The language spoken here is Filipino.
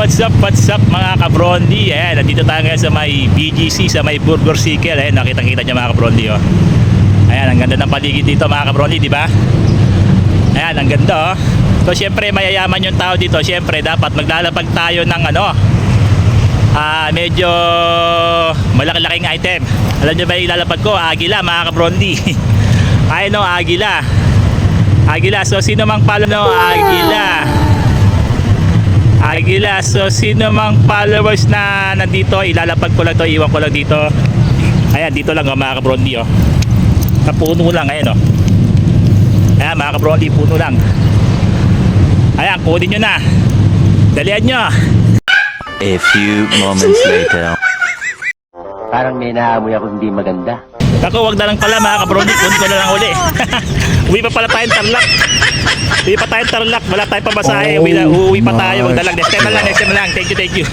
what's up mga kabrondi. Ayan, nandito tayo ngayon sa may BGC, sa may Burger Circle. Ayan, nakita-kita nyo mga kabrondi, oh. Ayan, ang ganda ng paligid dito mga kabrondi, di ba? Ayan, ang ganda, oh. So syempre mayayaman yung tao dito. Syempre dapat maglalapag tayo ng ano, medyo malaki-laking item. Alam nyo ba yung ilalapag ko? Agila mga kabrondi. Ay no, agila. Agila, so sino mang follow no, agila. Agila, so sino mang followers na nandito, ilalapag ko lang to, iwan ko lang dito. Ayan, dito lang oh, mga kabrondi, oh. Puno lang, ayan oh. Ayan mga kabrondi, puno lang. Ayan, kunin nyo na. Dalian nyo. A few moments later. Parang may naamoy ako hindi maganda. Ako, wag na lang pala mga kabrondi, kunin ko na lang uli. Uwi pa pala tayong Tarlac. Uwi pa tayong Tarlac, wala tayong pamasahe. Uwi pa tayo, wag na lang. Next time na lang. Thank you.